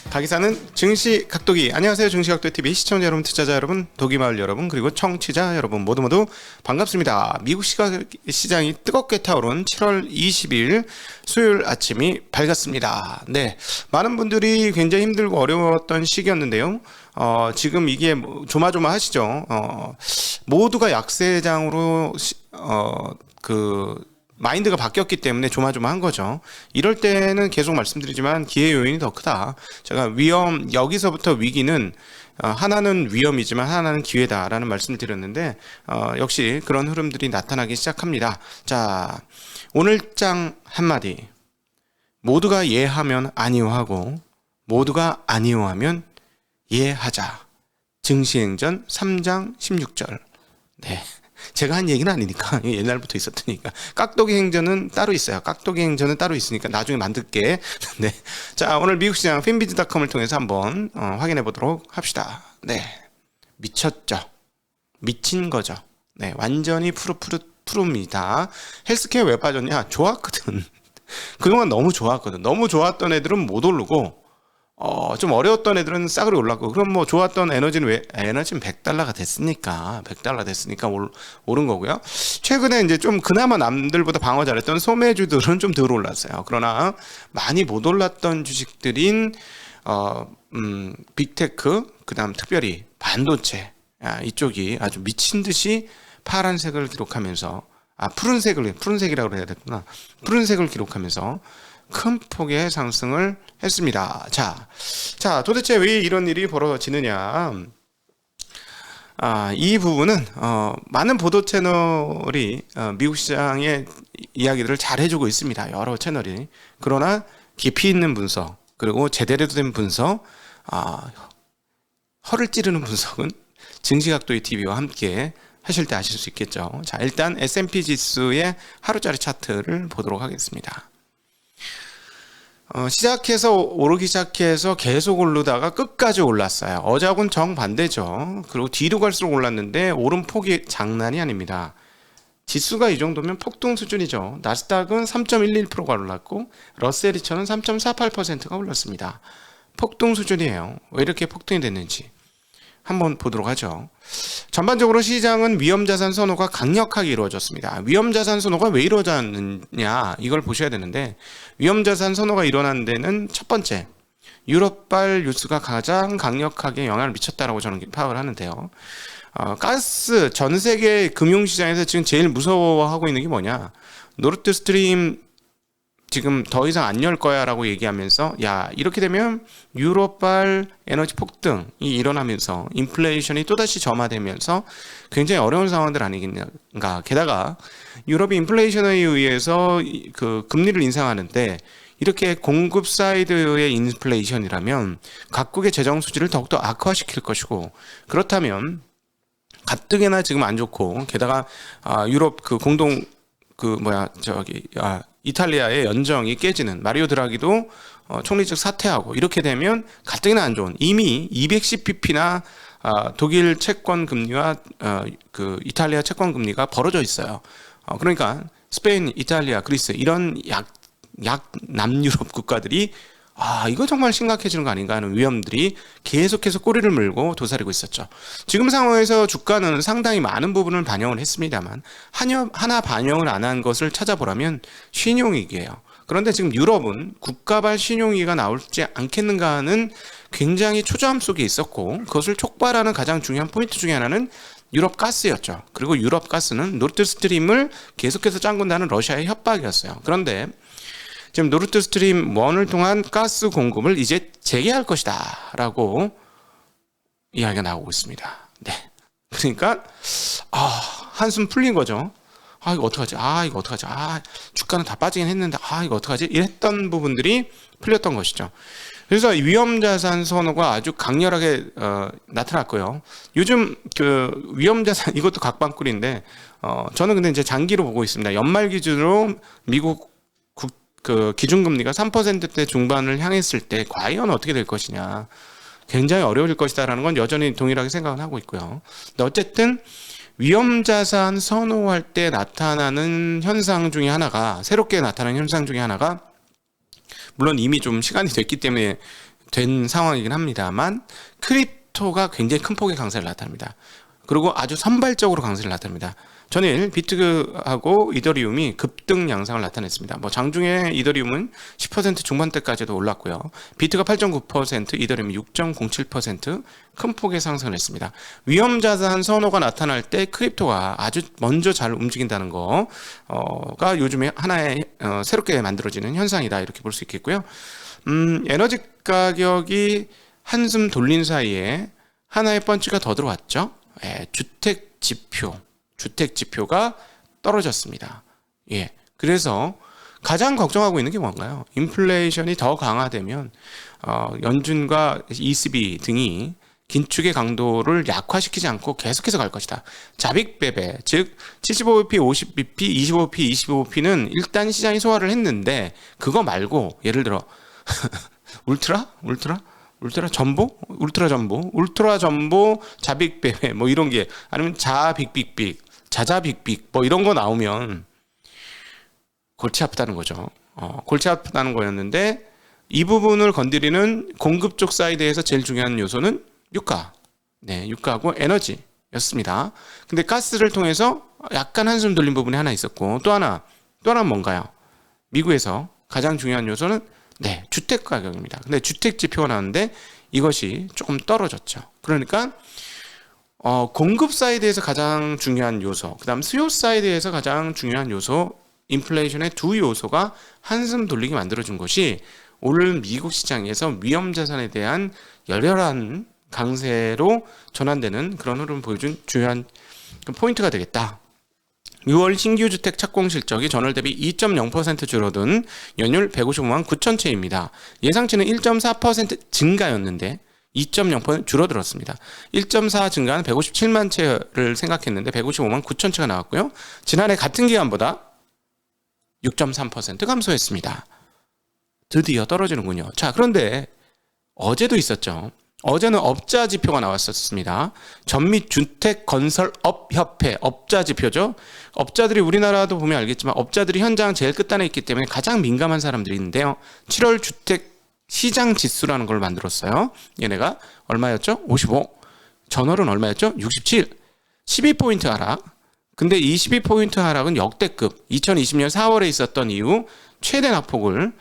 가기사는 증시 각도기. 안녕하세요, 증시 각도기 TV 시청자 여러분, 투자자 여러분, 도기마을 여러분, 그리고 청취자 여러분 모두 반갑습니다. 미국 시장이 뜨겁게 타오른 7월 20일 수요일 아침이 밝았습니다. 네, 많은 분들이 굉장히 힘들고 어려웠던 시기였는데요. 지금 이게 조마조마하시죠. 모두가 약세장으로 마인드가 바뀌었기 때문에 조마조마한 거죠. 이럴 때는 계속 말씀드리지만 기회 요인이 더 크다. 제가 여기서부터 위기는 하나는 위험이지만 하나는 기회다라는 말씀을 드렸는데 역시 그런 흐름들이 나타나기 시작합니다. 자, 오늘 장 한마디. 모두가 이해하면 아니오하고 모두가 아니오하면 이해하자. 증시행전 3장 16절. 네. 제가 한 얘기는 아니니까 옛날부터 있었으니까. 깍두기 행전은 따로 있어요. 깍두기 행전은 따로 있으니까 나중에 만들게. 네. 자, 오늘 미국 시장 핀비즈닷컴을 통해서 한번 확인해 보도록 합시다. 네. 미쳤죠. 미친 거죠. 네. 완전히 푸릅니다. 헬스케어 왜 빠졌냐? 좋았거든. 그동안 너무 좋았거든. 너무 좋았던 애들은 못 오르고 좀 어려웠던 애들은 싸그리 올랐고, 그럼 뭐 좋았던 에너지는 에너지는 $100가 됐으니까, $100 됐으니까 오른 거고요. 최근에 이제 좀 그나마 남들보다 방어 잘했던 소매주들은 좀 덜 올랐어요. 그러나 많이 못 올랐던 주식들인, 빅테크, 그 다음 특별히 반도체, 이쪽이 아주 미친 듯이 파란색을 기록하면서, 푸른색이라고 해야 됐구나. 푸른색을 기록하면서 큰 폭의 상승을 했습니다. 자, 도대체 왜 이런 일이 벌어지느냐? 이 부분은 많은 보도 채널이 미국 시장의 이야기들을 잘 해주고 있습니다. 여러 채널이. 그러나 깊이 있는 분석, 그리고 제대로 된 분석, 허를 찌르는 분석은 증시각도의 TV와 함께 하실 때 아실 수 있겠죠. 자, 일단 S&P 지수의 하루짜리 차트를 보도록 하겠습니다. 오르기 시작해서 계속 오르다가 끝까지 올랐어요. 어제하고는 정반대죠. 그리고 뒤로 갈수록 올랐는데 오름폭이 장난이 아닙니다. 지수가 이 정도면 폭등 수준이죠. 나스닥은 3.11%가 올랐고 러셀 2000은 3.48%가 올랐습니다. 폭등 수준이에요. 왜 이렇게 폭등이 됐는지 한번 보도록 하죠. 전반적으로 시장은 위험자산 선호가 강력하게 이루어졌습니다. 위험자산 선호가 왜 이루어졌느냐, 이걸 보셔야 되는데, 위험자산 선호가 일어난 데는 첫 번째, 유럽발 뉴스가 가장 강력하게 영향을 미쳤다라고 저는 파악을 하는데요. 가스, 전 세계 금융시장에서 지금 제일 무서워하고 있는 게 뭐냐, 노르트 스트림 지금 더 이상 안 열 거야 라고 얘기하면서, 야, 이렇게 되면 유럽발 에너지 폭등이 일어나면서 인플레이션이 또다시 점화되면서 굉장히 어려운 상황들 아니겠는가. 게다가 유럽이 인플레이션에 의해서 그 금리를 인상하는데, 이렇게 공급 사이드의 인플레이션이라면 각국의 재정 수지를 더욱더 악화시킬 것이고, 그렇다면 가뜩이나 지금 안 좋고, 게다가 유럽 이탈리아의 연정이 깨지는, 마리오 드라기도 총리 즉 사퇴하고, 이렇게 되면 가뜩이나 안 좋은, 이미 210bp나 독일 채권 금리와 이탈리아 채권 금리가 벌어져 있어요. 그러니까 스페인, 이탈리아, 그리스 이런 남유럽 국가들이 이거 정말 심각해지는 거 아닌가 하는 위험들이 계속해서 꼬리를 물고 도사리고 있었죠. 지금 상황에서 주가는 상당히 많은 부분을 반영을 했습니다만, 하나 반영을 안 한 것을 찾아보라면 신용위기예요. 그런데 지금 유럽은 국가발 신용위기가 나올지 않겠는가 하는 굉장히 초조함 속에 있었고, 그것을 촉발하는 가장 중요한 포인트 중에 하나는 유럽 가스였죠. 그리고 유럽 가스는 노르트 스트림을 계속해서 짱군다는 러시아의 협박이었어요. 그런데 지금 노르트 스트림 1을 통한 가스 공급을 이제 재개할 것이다 라고 이야기가 나오고 있습니다. 네. 그러니까 한숨 풀린 거죠. 이거 어떡하지? 이거 어떡하지? 주가는 다 빠지긴 했는데 이거 어떡하지? 이랬던 부분들이 풀렸던 것이죠. 그래서 위험자산 선호가 아주 강렬하게 나타났고요. 요즘 위험자산, 이것도 각방꿀인데 저는 근데 이제 장기로 보고 있습니다. 연말 기준으로 미국 기준금리가 3%대 중반을 향했을 때 과연 어떻게 될 것이냐, 굉장히 어려워질 것이다라는 건 여전히 동일하게 생각을 하고 있고요. 근데 어쨌든 위험자산 선호할 때 나타나는 현상 중에 하나가, 새롭게 나타나는 현상 중에 하나가, 물론 이미 좀 시간이 됐기 때문에 된 상황이긴 합니다만 크립토가 굉장히 큰 폭의 강세를 나타냅니다. 그리고 아주 선발적으로 강세를 나타냅니다. 전일 비트하고 이더리움이 급등 양상을 나타냈습니다. 뭐 장중에 이더리움은 10% 중반대까지도 올랐고요. 비트가 8.9%, 이더리움이 6.07% 큰 폭의 상승을 했습니다. 위험자산 선호가 나타날 때 크립토가 아주 먼저 잘 움직인다는 거가 요즘에 하나의 새롭게 만들어지는 현상이다 이렇게 볼 수 있겠고요. 에너지 가격이 한숨 돌린 사이에 하나의 펀치가 더 들어왔죠. 주택 지표가 떨어졌습니다. 예. 그래서 가장 걱정하고 있는 게 뭔가요? 인플레이션이 더 강화되면 연준과 ECB 등이 긴축의 강도를 약화시키지 않고 계속해서 갈 것이다. 자빅배배, 즉 75bp, 50bp, 25bp, 25bp는 일단 시장이 소화를 했는데 그거 말고 예를 들어 울트라 전보, 울트라 전보, 자빅배배 뭐 이런 게 아니면 자자빅빅 뭐 이런 거 나오면 골치 아프다는 거죠. 골치 아프다는 거였는데 이 부분을 건드리는 공급 쪽 사이드에서 제일 중요한 요소는 유가, 유가하고 에너지였습니다. 근데 가스를 통해서 약간 한숨 돌린 부분이 하나 있었고 또 하나 뭔가요? 미국에서 가장 중요한 요소는 주택 가격입니다. 근데 주택 지표가 나왔는데 이것이 조금 떨어졌죠. 그러니까 공급 사이드에서 가장 중요한 요소, 그다음 수요 사이드에서 가장 중요한 요소, 인플레이션의 두 요소가 한숨 돌리게 만들어준 것이 오늘 미국 시장에서 위험 자산에 대한 열렬한 강세로 전환되는 그런 흐름을 보여준 중요한 포인트가 되겠다. 6월 신규 주택 착공 실적이 전월 대비 2.0% 줄어든 연율 155만 9천 채입니다. 예상치는 1.4% 증가였는데 2.0% 줄어들었습니다. 1.4 증가는 157만 채를 생각했는데 155만 9천 채가 나왔고요. 지난해 같은 기간보다 6.3% 감소했습니다. 드디어 떨어지는군요. 자, 그런데 어제도 있었죠. 어제는 업자 지표가 나왔었습니다. 전미주택건설업협회 업자 지표죠. 업자들이 우리나라도 보면 알겠지만 업자들이 현장 제일 끝단에 있기 때문에 가장 민감한 사람들이 있는데요. 7월 주택 시장 지수라는 걸 만들었어요. 얘네가 얼마였죠? 55. 전월은 얼마였죠? 67. 12포인트 하락. 근데 이 12포인트 하락은 역대급 2020년 4월에 있었던 이후 최대 낙폭을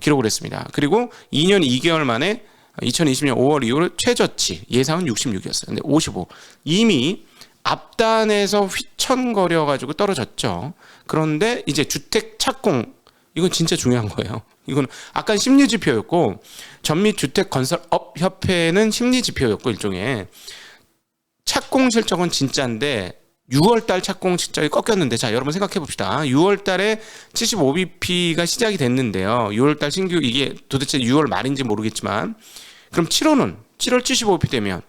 기록을 했습니다. 그리고 2년 2개월 만에 2020년 5월 이후로 최저치 예상은 66이었어요. 근데 55. 이미 앞단에서 휘청거려 가지고 떨어졌죠. 그런데 이제 주택 착공 이건 진짜 중요한 거예요. 이건 아까 심리 지표였고 전미주택건설업협회는 심리 지표였고 일종의 착공 실적은 진짜인데 6월달 착공 실적이 꺾였는데 자 여러분 생각해 봅시다. 6월달에 75bp가 시작이 됐는데요. 6월달 신규 이게 도대체 6월 말인지 모르겠지만 그럼 7월 75bp 되면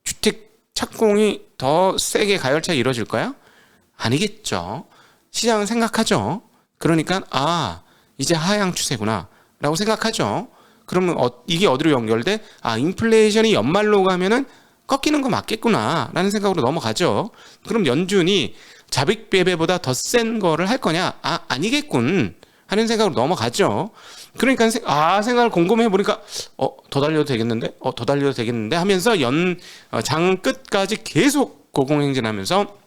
주택 착공이 더 세게 가열차가 이루어질까요? 아니겠죠. 시장은 생각하죠. 그러니까 이제 하향 추세구나 라고 생각하죠. 그러면 이게 어디로 연결돼? 인플레이션이 연말로 가면은 꺾이는 거 맞겠구나 라는 생각으로 넘어가죠. 그럼 연준이 자빅배배보다 더 센 거를 할 거냐? 아니겠군 하는 생각으로 넘어가죠. 그러니까 생각을 곰곰해 보니까 더 달려도 되겠는데? 더 달려도 되겠는데? 하면서 장 끝까지 계속 고공행진하면서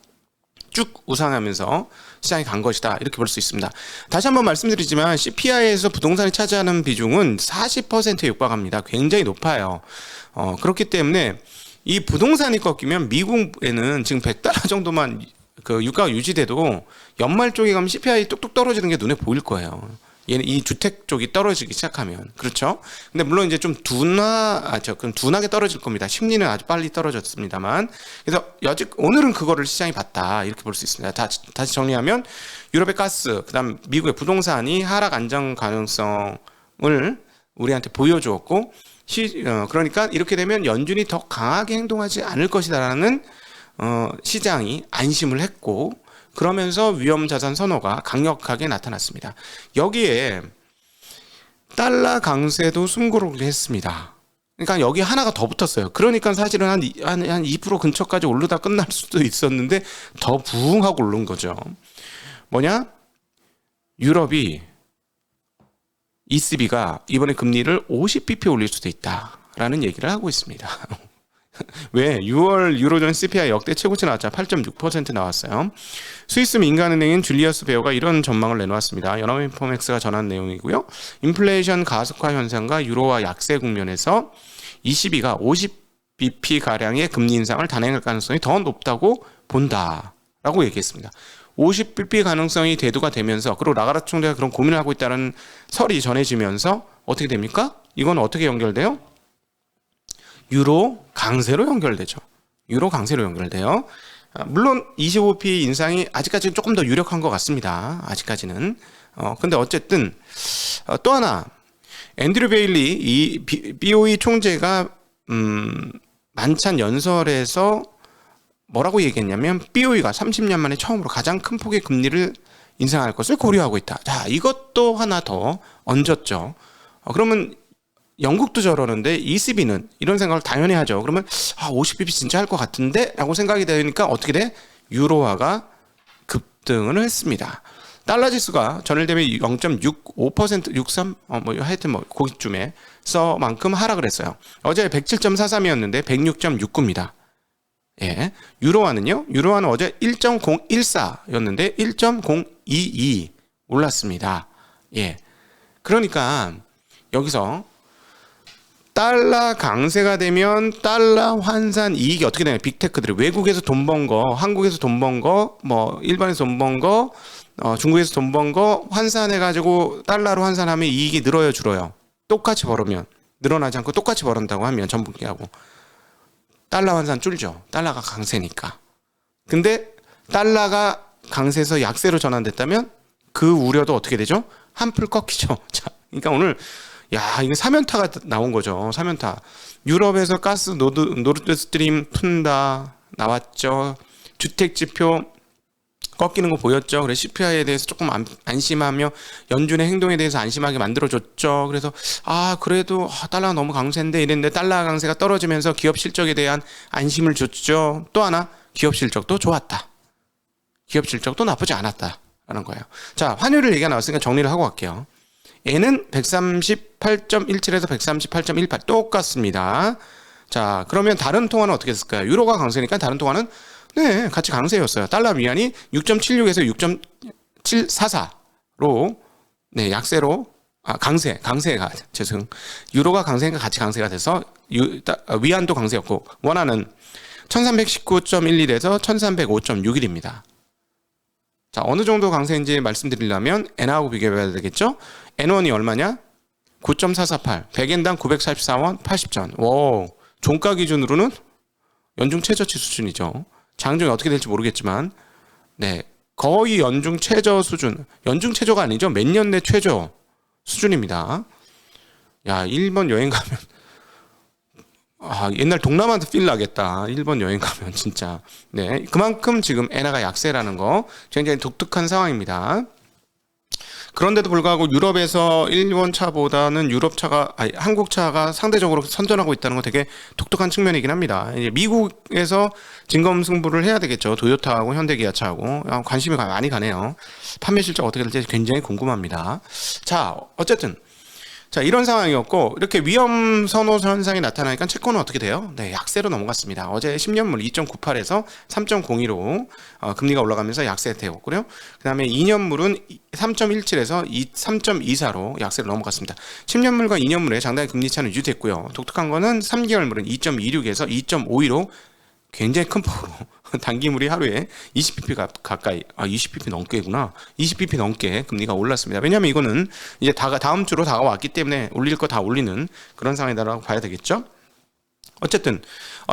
쭉 우상하면서 시장이 간 것이다 이렇게 볼 수 있습니다. 다시 한번 말씀드리지만 CPI에서 부동산이 차지하는 비중은 40%에 육박합니다. 굉장히 높아요. 그렇기 때문에 이 부동산이 꺾이면 미국에는 지금 $100 정도만 그 유가가 유지돼도 연말 쪽에 가면 CPI 뚝뚝 떨어지는 게 눈에 보일 거예요. 얘는 이 주택 쪽이 떨어지기 시작하면 그렇죠. 근데 물론 이제 좀 둔하게 떨어질 겁니다. 심리는 아주 빨리 떨어졌습니다만 그래서 오늘은 그거를 시장이 봤다 이렇게 볼 수 있습니다. 다시 정리하면 유럽의 가스 그다음 미국의 부동산이 하락 안정 가능성을 우리한테 보여주었고 그러니까 이렇게 되면 연준이 더 강하게 행동하지 않을 것이다라는 시장이 안심을 했고 그러면서 위험자산 선호가 강력하게 나타났습니다. 여기에 달러 강세도 숨고르게 했습니다. 그러니까 여기 하나가 더 붙었어요. 그러니까 사실은 한 2% 근처까지 오르다 끝날 수도 있었는데 더 부흥하고 오른 거죠. 뭐냐? 유럽이 ECB가 이번에 금리를 50bp 올릴 수도 있다라는 얘기를 하고 있습니다. 왜? 6월 유로존 CPI 역대 최고치 나왔잖아. 8.6% 나왔어요. 스위스 민간은행인 줄리어스 베어가 이런 전망을 내놓았습니다. 연합인포맥스가 전한 내용이고요. 인플레이션 가속화 현상과 유로화 약세 국면에서 ECB가 50bp 가량의 금리 인상을 단행할 가능성이 더 높다고 본다라고 얘기했습니다. 50bp 가능성이 대두가 되면서, 그리고 라가르트 총재가 그런 고민을 하고 있다는 설이 전해지면서 어떻게 됩니까? 이건 어떻게 연결돼요? 유로 강세로 연결되죠. 유로 강세로 연결돼요. 물론 25p 인상이 아직까지는 조금 더 유력한 것 같습니다. 아직까지는. 근데 어쨌든 또 하나, 앤드류 베일리 이 BOE 총재가 만찬 연설에서 뭐라고 얘기했냐면, BOE가 30년 만에 처음으로 가장 큰 폭의 금리를 인상할 것을 고려하고 있다. 자, 이것도 하나 더 얹었죠. 그러면 영국도 저러는데 ECB는 이런 생각을 당연히 하죠. 그러면 50bp 진짜 할 것 같은데? 라고 생각이 되니까 어떻게 돼? 유로화가 급등을 했습니다. 달러 지수가 전일 대비 0.65%, 63, 하여튼 거기쯤에서만큼 하락을 했어요. 어제 107.43이었는데 106.69입니다. 예. 유로화는요? 유로화는 어제 1.014였는데 1.022 올랐습니다. 예. 그러니까 여기서 달러 강세가 되면 달러 환산 이익이 어떻게 되냐? 빅테크들이 외국에서 돈 번 거, 한국에서 돈 번 거, 일본에서 돈 번 거, 중국에서 돈 번 거 환산해 가지고 달러로 환산하면 이익이 늘어요, 줄어요? 똑같이 벌으면, 늘어나지 않고 똑같이 벌었다고 하면 전분기하고 달러 환산 줄죠. 달러가 강세니까. 근데 달러가 강세에서 약세로 전환됐다면 그 우려도 어떻게 되죠? 한풀 꺾이죠. 자, 그러니까 오늘 이게 사면타가 나온 거죠. 사면타. 유럽에서 가스 노르드 스트림 푼다 나왔죠. 주택 지표 꺾이는 거 보였죠. 그래서 CPI에 대해서 조금 안심하며 연준의 행동에 대해서 안심하게 만들어줬죠. 그래서 그래도 달러가 너무 강세인데 이랬는데 달러 강세가 떨어지면서 기업 실적에 대한 안심을 줬죠. 또 하나, 기업 실적도 좋았다. 기업 실적도 나쁘지 않았다라는 거예요. 자, 환율을 얘기가 나왔으니까 정리를 하고 갈게요. N은 138.17에서 138.18 똑같습니다. 자, 그러면 다른 통화는 어떻게 했을까요? 유로가 강세니까 다른 통화는 같이 강세였어요. 달러 위안이 6.76에서 6.744로 약세로 강세가 죄송. 유로가 강세니까 같이 강세가 돼서 위안도 강세였고, 원화는 1319.11에서 1305.61입니다. 자, 어느 정도 강세인지 말씀드리려면 엔하고 비교해봐야 되겠죠? N1이 얼마냐? 9.448, 100엔당 944원 80전. 오, 종가 기준으로는 연중 최저치 수준이죠. 장중에 어떻게 될지 모르겠지만, 거의 연중 최저 수준, 연중 최저가 아니죠. 몇 년 내 최저 수준입니다. 야, 일본 여행 가면 옛날 동남아도 필 나겠다. 일본 여행 가면 진짜. 그만큼 지금 엔화가 약세라는 거 굉장히 독특한 상황입니다. 그런데도 불구하고 유럽에서 일본 차보다는 한국 차가 상대적으로 선전하고 있다는 건 되게 독특한 측면이긴 합니다. 이제 미국에서 진검승부를 해야 되겠죠. 도요타하고 현대기아차하고 관심이 많이 가네요. 판매 실적 어떻게 될지 굉장히 궁금합니다. 자, 어쨌든 이런 상황이었고, 이렇게 위험 선호 현상이 나타나니까 채권은 어떻게 돼요? 약세로 넘어갔습니다. 어제 10년물 2.98에서 3.02로 금리가 올라가면서 약세되었고요. 그 다음에 2년물은 3.17에서 3.24로 약세로 넘어갔습니다. 10년물과 2년물의 장단의 금리 차는 유지됐고요. 독특한 거는 3개월물은 2.26에서 2.52로 굉장히 큰 폭으로 단기물이 하루에 20bp 가까이 20bp 넘게구나. 20bp 넘게 금리가 올랐습니다. 왜냐하면 이거는 이제 다음 주로 다가왔기 때문에 올릴 거 다 올리는 그런 상황이다라고 봐야 되겠죠. 어쨌든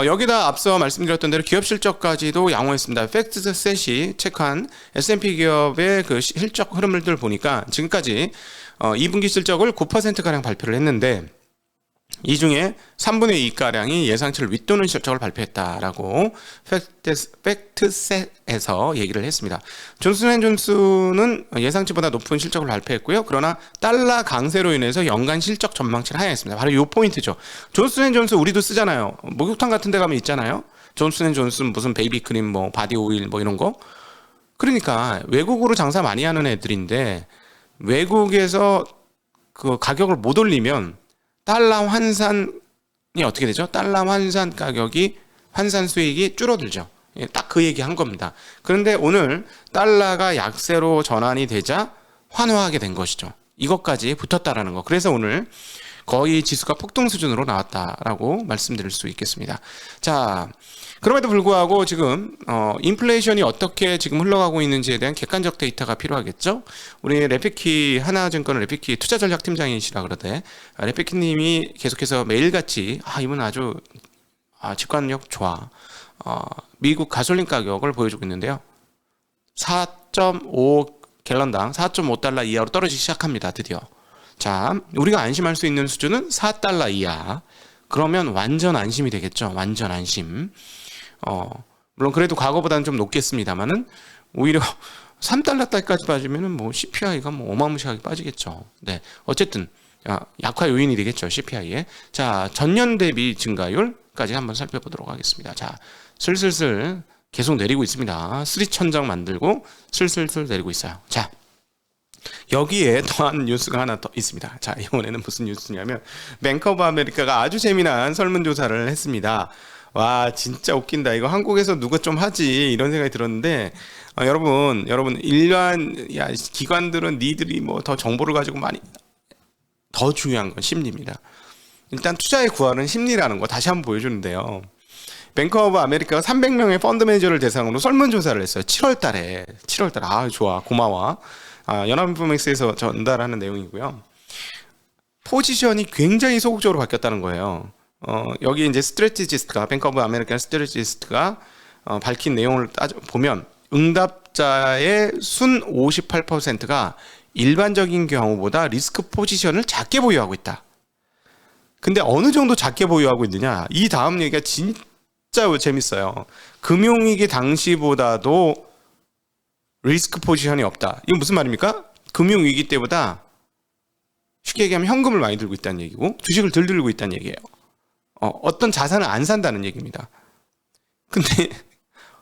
여기다 앞서 말씀드렸던 대로 기업 실적까지도 양호했습니다. 팩트셋이 체크한 S&P 기업의 그 실적 흐름들 보니까 지금까지 2분기 실적을 9%가량 발표를 했는데, 이 중에 3분의 2가량이 예상치를 윗도는 실적을 발표했다라고 팩트셋에서 얘기를 했습니다. 존슨앤존슨은 예상치보다 높은 실적을 발표했고요. 그러나 달러 강세로 인해서 연간 실적 전망치를 하향했습니다. 바로 이 포인트죠. 존슨앤존슨 우리도 쓰잖아요. 목욕탕 같은 데 가면 있잖아요. 존슨앤존슨 무슨 베이비크림, 바디오일 이런 거. 그러니까 외국으로 장사 많이 하는 애들인데, 외국에서 그 가격을 못 올리면 달러 환산이 어떻게 되죠? 달러 환산 가격이 환산 수익이 줄어들죠. 예, 딱 그 얘기 한 겁니다. 그런데 오늘 달러가 약세로 전환이 되자 환호하게 된 것이죠. 이것까지 붙었다라는 거. 그래서 오늘 거의 지수가 폭등 수준으로 나왔다라고 말씀드릴 수 있겠습니다. 자, 그럼에도 불구하고 지금 인플레이션이 어떻게 지금 흘러가고 있는지에 대한 객관적 데이터가 필요하겠죠. 우리 레피키 하나증권 레피키 투자전략팀장이시라 그러대. 레피키님이 계속해서 매일같이 이분 아주 직관력 좋아. 미국 가솔린 가격을 보여주고 있는데요. 4.5 갤런당 4.5달러 이하로 떨어지기 시작합니다. 드디어. 자, 우리가 안심할 수 있는 수준은 4달러 이하. 그러면 완전 안심이 되겠죠. 완전 안심. 물론 그래도 과거보다는 좀 높겠습니다만은 오히려 3달러까지 빠지면은 뭐 CPI가 뭐 어마무시하게 빠지겠죠. 네. 어쨌든 약화 요인이 되겠죠. CPI에. 자, 전년 대비 증가율까지 한번 살펴보도록 하겠습니다. 자, 슬슬슬 계속 내리고 있습니다. 스리천장 만들고 슬슬슬 내리고 있어요. 자, 여기에 더한 뉴스가 하나 더 있습니다. 자, 이번에는 무슨 뉴스냐면 뱅크 오브 아메리카가 아주 재미난 설문조사를 했습니다. 와, 진짜 웃긴다. 이거 한국에서 누가 좀 하지 이런 생각이 들었는데 여러분 일반 기관들은 니들이 뭐 더 정보를 가지고 많이 더 중요한 건 심리입니다. 일단 투자의 구할은 심리라는 거 다시 한번 보여주는데요. 뱅크 오브 아메리카가 300명의 펀드 매니저를 대상으로 설문조사를 했어요. 7월 달에. 좋아. 고마워. 연합인포맥스에서 전달하는 내용이고요. 포지션이 굉장히 소극적으로 바뀌었다는 거예요. 여기 이제 스트래티지스트가 뱅크 오브 아메리카 스트래티지스트가 밝힌 내용을 보면 응답자의 순 58%가 일반적인 경우보다 리스크 포지션을 작게 보유하고 있다. 근데 어느 정도 작게 보유하고 있느냐? 이 다음 얘기가 진짜 재밌어요. 금융위기 당시보다도 리스크 포지션이 없다. 이건 무슨 말입니까? 금융위기 때보다 쉽게 얘기하면 현금을 많이 들고 있다는 얘기고 주식을 덜 들고 있다는 얘기예요. 어떤 자산을 안 산다는 얘기입니다. 근데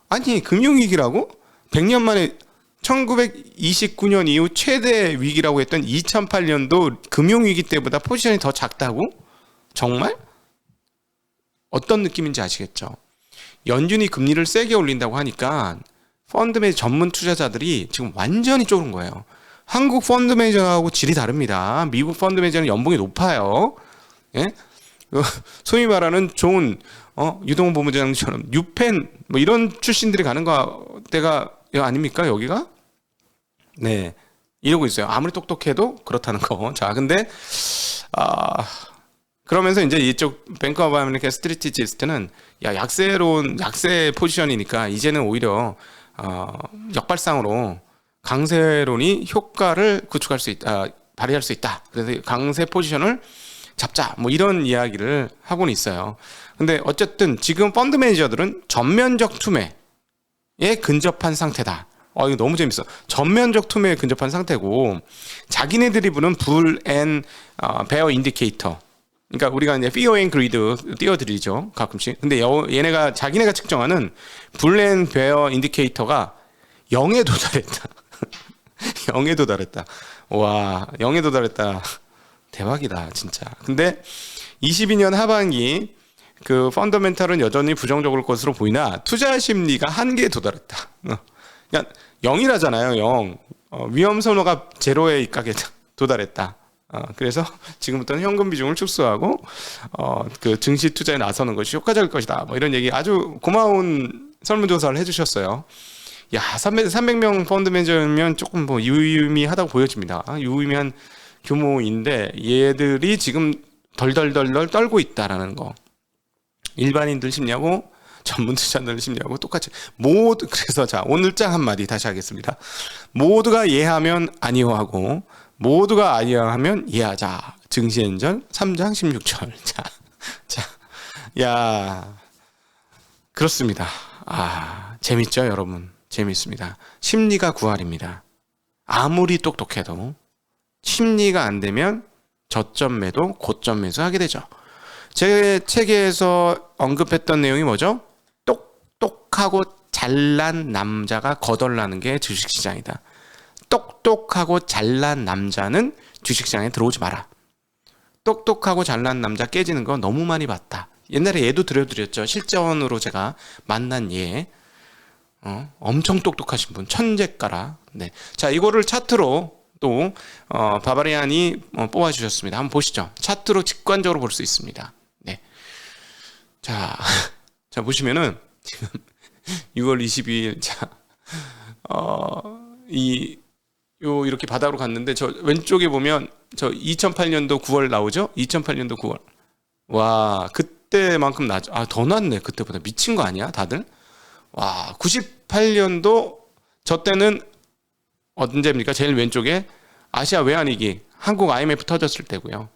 아니 금융위기라고? 100년 만에 1929년 이후 최대 위기라고 했던 2008년도 금융위기 때보다 포지션이 더 작다고? 정말? 어떤 느낌인지 아시겠죠? 연준이 금리를 세게 올린다고 하니까 펀드 매니저 전문 투자자들이 지금 완전히 쫄은 거예요. 한국 펀드 매니저하고 질이 다릅니다. 미국 펀드 매니저는 연봉이 높아요. 예? 소위 말하는 좋은 유동훈 본부장처럼 뉴펜 뭐 이런 출신들이 가는 데가 아닙니까 여기가? 네, 이러고 있어요. 아무리 똑똑해도 그렇다는 거. 자, 근데 그러면서 이제 이쪽 뱅크 오브 아메리카 스트래티지스트는 약세 포지션이니까 이제는 오히려 역발상으로 강세론이 효과를 구축할 수 있다, 발휘할 수 있다. 그래서 강세 포지션을 잡자, 뭐 이런 이야기를 하고는 있어요. 근데 어쨌든 지금 펀드 매니저들은 전면적 투매에 근접한 상태다. 이거 너무 재밌어. 전면적 투매에 근접한 상태고 자기네들이 부른 불 앤 베어 인디케이터. 그러니까 우리가 이제 피어 앤 그리드 띄워드리죠 가끔씩. 근데 자기네가 측정하는 불 앤 베어 인디케이터가 0에 도달했다. 0에 도달했다. 와, 0에 도달했다. 대박이다 진짜. 근데 22년 하반기 그 펀더멘탈은 여전히 부정적일 것으로 보이나 투자 심리가 한계에 도달했다. 그러니까 0이라잖아요. 0. 위험 선호가 제로에 입각에 도달했다. 그래서 지금부터는 현금 비중을 축소하고 그 증시 투자에 나서는 것이 효과적일 것이다. 뭐 이런 얘기 아주 고마운 설문조사를 해주셨어요. 300명 펀드 매니저면 조금 뭐 유의미하다고 보여집니다. 유의미한 규모인데 얘들이 지금 덜덜덜 떨고 있다라는 거. 일반인들 심리하고 전문 투자자들 심리하고 똑같이 모두. 그래서 자, 오늘 장 한마디 다시 하겠습니다. 모두가 이해하면 아니하고 모두가 아니하면 이해하자. 증시엔전 3장 16절. 야, 그렇습니다. 재밌죠, 여러분? 재밌습니다. 심리가 구할입니다. 아무리 똑똑해도 심리가 안 되면 저점 매도, 고점 매수하게 되죠. 제 책에서 언급했던 내용이 뭐죠? 똑똑하고 잘난 남자가 거덜나는 게 주식시장이다. 똑똑하고 잘난 남자는 주식시장에 들어오지 마라. 똑똑하고 잘난 남자 깨지는 거 너무 많이 봤다. 옛날에 예도 들려드렸죠. 실전으로 제가 만난 예. 엄청 똑똑하신 분, 천재가라. 네. 자, 이거를 차트로 또 바바리안이 뽑아주셨습니다. 한번 보시죠. 차트로 직관적으로 볼 수 있습니다. 네. 자, 자 보시면은 지금 6월 22일 자, 이렇게 바닥으로 갔는데 저 왼쪽에 보면 저 2008년도 9월 나오죠? 2008년도 9월. 와, 그때만큼 나죠. 아, 더 났네. 그때보다 미친 거 아니야, 다들? 와, 98년도 저 때는 언제입니까? 제일 왼쪽에 아시아 외환위기, 한국 IMF 터졌을 때고요.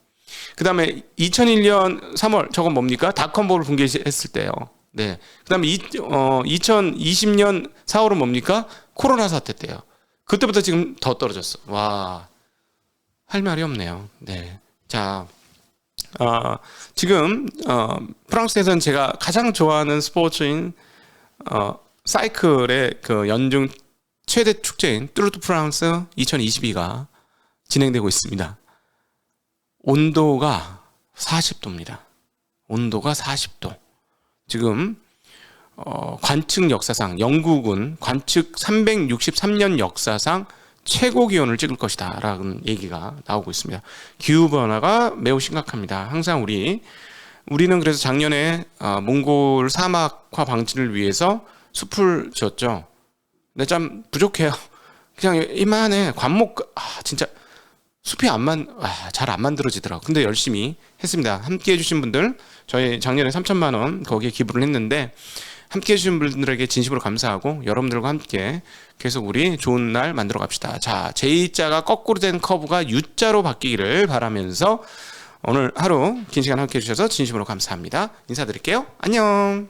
그 다음에 2001년 3월 저건 뭡니까? 닷컴버블 붕괴했을 때요. 네. 그 다음에 2020년 4월은 뭡니까? 코로나 사태 때요. 그때부터 지금 더 떨어졌어. 와, 할 말이 없네요. 네. 자, 지금 프랑스에서는 제가 가장 좋아하는 스포츠인 사이클의 그 연중 최대 축제인 뚜르드 프랑스 2022가 진행되고 있습니다. 온도가 40도입니다. 온도가 40도. 지금 관측 역사상 영국은 관측 363년 역사상 최고 기온을 찍을 것이다 라는 얘기가 나오고 있습니다. 기후변화가 매우 심각합니다. 항상 우리는 그래서 작년에 몽골 사막화 방지를 위해서 숲을 지었죠. 근데 참 부족해요. 그냥 이만해. 관목 진짜 숲이 잘 안 만들어지더라고. 근데 열심히 했습니다. 함께 해주신 분들, 저희 작년에 3천만 원 거기에 기부를 했는데 함께 해주신 분들에게 진심으로 감사하고 여러분들과 함께 계속 우리 좋은 날 만들어 갑시다. 자, J자가 거꾸로 된 커브가 U자로 바뀌기를 바라면서 오늘 하루 긴 시간 함께 해주셔서 진심으로 감사합니다. 인사드릴게요. 안녕.